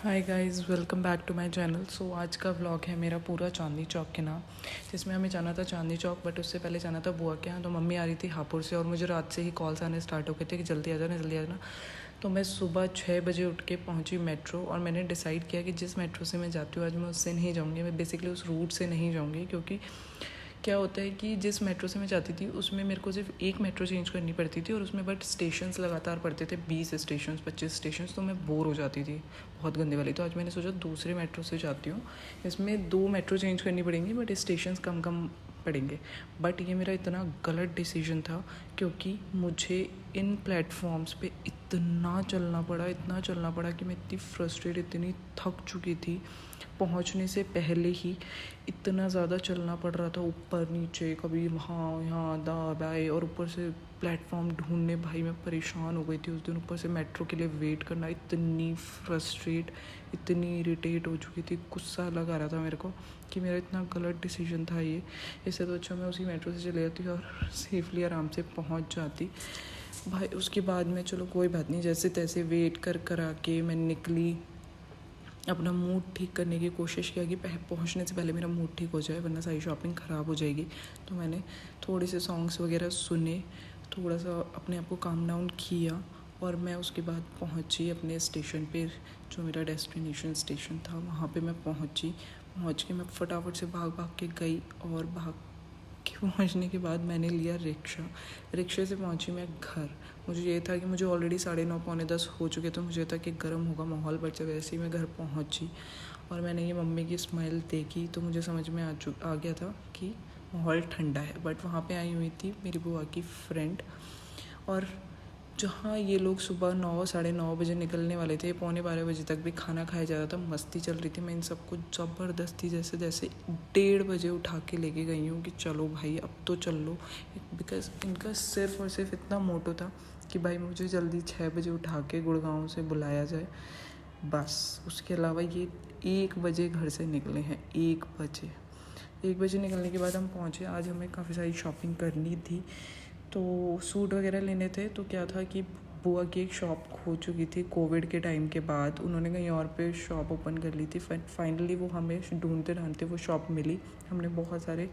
Hi guys, welcome back to my channel. So आज का vlog है मेरा पूरा चांदनी चौक के नाम, जिसमें हमें जाना था चांदनी चौक, बट उससे पहले जाना था बुआ के यहाँ। तो मम्मी आ रही थी हापुड़ से और मुझे रात से ही कॉल्स आने स्टार्ट हो गए थे कि जल्दी आ जाना जल्दी आ जाना। तो मैं सुबह 6 बजे उठ के पहुँची मेट्रो, और मैंने डिसाइड किया कि जिस मेट्रो से मैं जाती हूँ आज मैं उससे नहीं जाऊँगी। मैं बेसिकली उस रूट से नहीं जाऊँगी, क्योंकि क्या होता है कि जिस मेट्रो से मैं जाती थी उसमें मेरे को सिर्फ एक मेट्रो चेंज करनी पड़ती थी, और उसमें बट स्टेशंस लगातार पड़ते थे, 20 स्टेशन 25 स्टेशन। तो मैं बोर हो जाती थी बहुत गंदे वाली। तो आज मैंने सोचा दूसरे मेट्रो से जाती हूँ, इसमें 2 मेट्रो चेंज करनी पड़ेंगी बट स्टेशंस कम कम पड़ेंगे। बट ये मेरा इतना गलत डिसीजन था, क्योंकि मुझे इन प्लेटफॉर्म्स पे इतना चलना पड़ा कि मैं इतनी फ्रस्ट्रेट, इतनी थक चुकी थी। पहुंचने से पहले ही इतना ज़्यादा चलना पड़ रहा था, ऊपर नीचे, कभी वहाँ यहाँ दाएं, और ऊपर से प्लेटफॉर्म ढूंढने, भाई मैं परेशान हो गई थी उस दिन। ऊपर से मेट्रो के लिए वेट करना, इतनी फ्रस्ट्रेट, इतनी इरिटेट हो चुकी थी, गुस्सा लगा रहा था मेरे को कि मेरा इतना गलत डिसीजन था ये। इससे तो अच्छा मैं उसी मेट्रो से चले जाती और सेफली आराम से पहुँच जाती भाई। उसके बाद में चलो कोई बात नहीं, जैसे तैसे वेट कर आके मैं निकली। अपना मूड ठीक करने की कोशिश किया कि पहुंचने से पहले मेरा मूड ठीक हो जाए, वरना सारी शॉपिंग ख़राब हो जाएगी। तो मैंने थोड़े से सॉन्ग्स वगैरह सुने, थोड़ा सा अपने आप को काम डाउन किया, और मैं उसके बाद पहुंची अपने स्टेशन पे, जो मेरा डेस्टिनेशन स्टेशन था वहाँ पे मैं पहुँच के मैं फटाफट से भाग के गई, और भाग के पहुँचने के बाद मैंने लिया रिक्शे से पहुँची मैं घर। मुझे ये था कि मुझे ऑलरेडी 9:30 पौने 10 हो चुके, तो मुझे था कि गर्म होगा माहौल, बट जब वैसे ही मैं घर पहुँची और मैंने ये मम्मी की स्माइल देखी तो मुझे समझ में आ गया था कि माहौल ठंडा है। बट वहाँ पे आई हुई थी मेरी बुआ की फ्रेंड, और जहाँ ये लोग सुबह 9 साढ़े 9 बजे निकलने वाले थे, 11:45 बजे तक भी खाना खाया जा रहा था, मस्ती चल रही थी। मैं इन सबको ज़बरदस्ती जैसे 1:30 बजे उठा के लेके गई हूँ कि चलो भाई अब तो चल लो, बिकॉज इनका सिर्फ और सिर्फ इतना मोटो था कि भाई मुझे जल्दी 6 बजे उठा के गुड़गांव से बुलाया जाए, बस। उसके अलावा ये 1 बजे घर से निकले हैं, 1 बजे निकलने के बाद हम पहुँचे। आज हमें काफ़ी सारी शॉपिंग करनी थी, तो सूट वगैरह लेने थे। तो क्या था कि बुआ की एक शॉप खो चुकी थी कोविड के टाइम के बाद, उन्होंने कहीं और पे शॉप ओपन कर ली थी। फाइनली वो हमें ढूंढते वो शॉप मिली। हमने बहुत सारे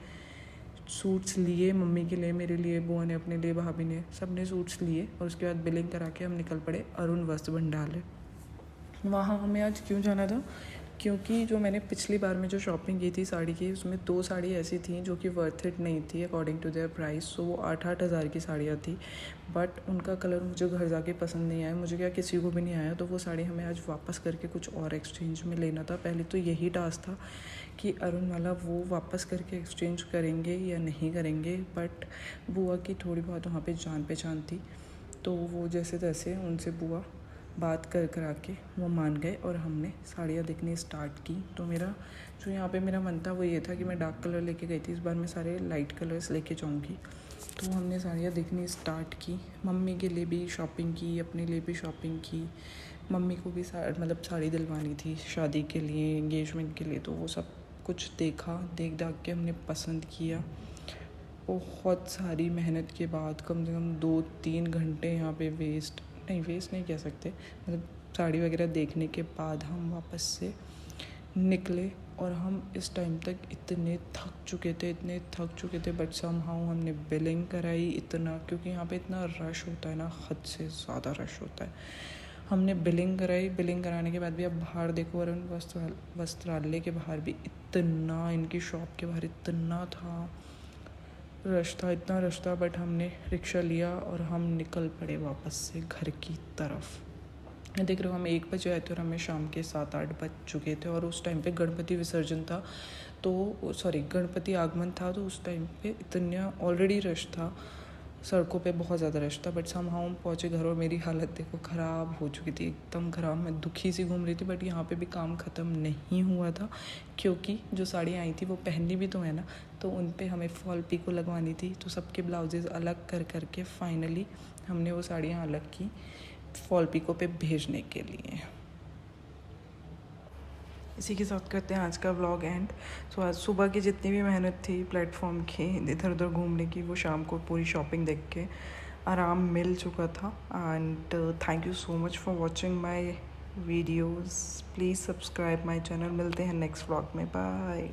सूट्स लिए, मम्मी के लिए, मेरे लिए, बुआ ने अपने लिए, भाभी ने, सब ने सूट्स लिए, और उसके बाद बिलिंग करा के हम निकल पड़े अरुण वस्त्र भंडार। वहाँ हमें आज क्यों जाना था, क्योंकि जो मैंने पिछली बार में जो शॉपिंग की थी साड़ी की, उसमें 2 साड़ी ऐसी थी जो कि वर्थ इट नहीं थी अकॉर्डिंग टू देयर प्राइस। सो वो 8-8 हज़ार की साड़ियाँ थी, बट उनका कलर मुझे घर जाके पसंद नहीं आया, मुझे क्या किसी को भी नहीं आया। तो वो साड़ी हमें आज वापस करके कुछ और एक्सचेंज में लेना था। पहले तो यही टास्क था कि अरुण वाला वो वापस करके एक्सचेंज करेंगे या नहीं करेंगे, बट बुआ की थोड़ी बहुत वहाँ पर जान पहचान थी, तो वो जैसे तैसे उनसे बुआ बात कर आके वो मान गए, और हमने साड़ियाँ देखनी स्टार्ट की। तो मेरा जो यहाँ पे मेरा मन था वो ये था कि मैं डार्क कलर लेके गई थी, इस बार मैं सारे लाइट कलर्स लेके जाऊँगी। तो हमने साड़ियाँ देखनी स्टार्ट की, मम्मी के लिए भी शॉपिंग की, अपने लिए भी शॉपिंग की। मम्मी को भी साड़ी दिलवानी थी शादी के लिए, एंगेजमेंट के लिए, तो वो सब कुछ देखा, देख दाख के हमने पसंद किया। बहुत सारी मेहनत के बाद, कम से कम 2-3 घंटे यहाँ पे वेस्ट नहीं कह सकते, मतलब साड़ी वगैरह देखने के बाद हम वापस से निकले। और हम इस टाइम तक इतने थक चुके थे, बट समहाउ हमने बिलिंग कराई इतना, क्योंकि यहाँ पे इतना रश होता है ना, हद से ज़्यादा रश होता है। हमने बिलिंग कराई, बिलिंग कराने के बाद भी अब बाहर देखो, अरुण वस्त्रालय के बाहर भी इतना, इनकी शॉप के बाहर इतना था, इतना रश था। बट हमने रिक्शा लिया और हम निकल पड़े वापस से घर की तरफ। मैं देख रहा हूँ हम 1 बजे आए थे और हमें शाम के 7-8 बज चुके थे, और उस टाइम पे गणपति विसर्जन था, तो गणपति आगमन था, तो उस टाइम पे इतना ऑलरेडी रश था, सड़कों पे बहुत ज़्यादा रश था। बट समहाउ हम पहुँचे घर, और मेरी हालत देखो ख़राब हो चुकी थी, एकदम ख़राब। मैं दुखी सी घूम रही थी, बट यहाँ पे भी काम ख़त्म नहीं हुआ था, क्योंकि जो साड़ियाँ आई थी वो पहननी भी तो है ना, तो उन पे हमें फॉल पिको लगवानी थी। तो सबके ब्लाउजेज़ अलग करके फाइनली हमने वो साड़ियाँ अलग की फॉल पिको पे भेजने के लिए। इसी के साथ करते हैं आज का व्लॉग एंड। सो आज सुबह की जितनी भी मेहनत थी प्लेटफॉर्म की इधर उधर घूमने की, वो शाम को पूरी शॉपिंग देख के आराम मिल चुका था। And thank you so much for watching my videos. Please subscribe my channel. मिलते हैं नेक्स्ट व्लॉग में। बाय।